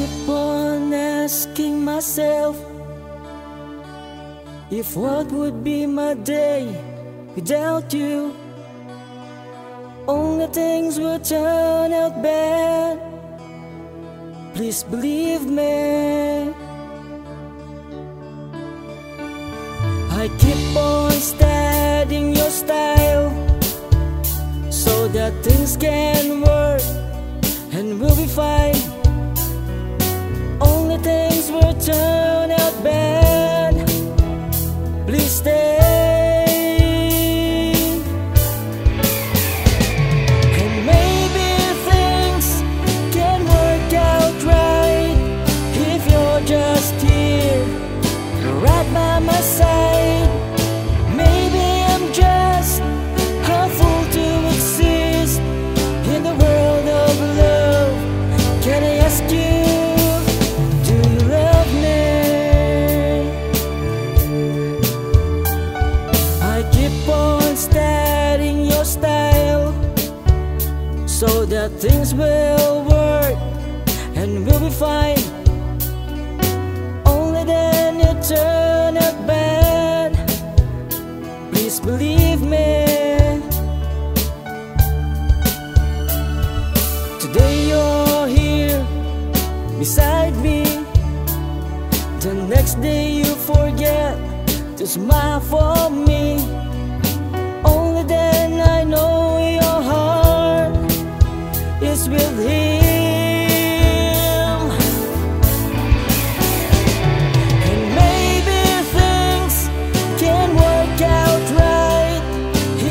keep on asking myself, if what would be my day without you? Only things will turn out bad. Please believe me. I keep on studying your style, so that things can work and we'll be fine. Only things will turn out bad. Please stay. And maybe things can work out right if you're just here, right by my side. Maybe I'm just a fool to exist in the world of love. Can I ask you, do you love me? I keep on studying your style, so that things will work and we'll be fine. Only then you turn out bad. Please believe me. Today you're here beside me, the next day you forget to smile for me. Only then I know your heart is with him. And maybe things can work out right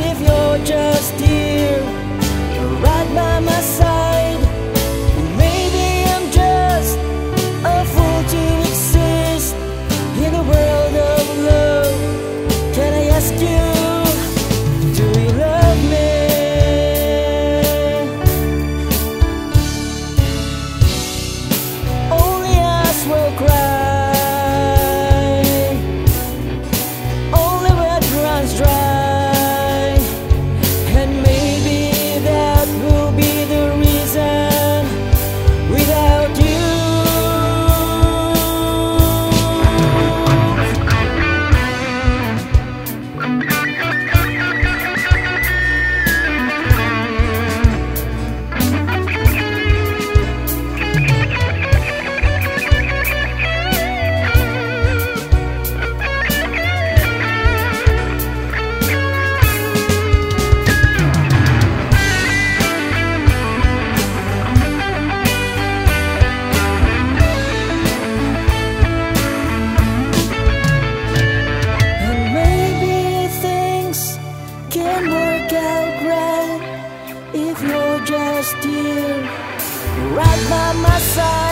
if you're just here, right by my side. And maybe I'm just a fool to exist in the world of love. Can I ask you, do you love me? Only us will cry, only wet runs dry. And maybe that will be the reason without you. And maybe things can work out right if you're just here, right by my side.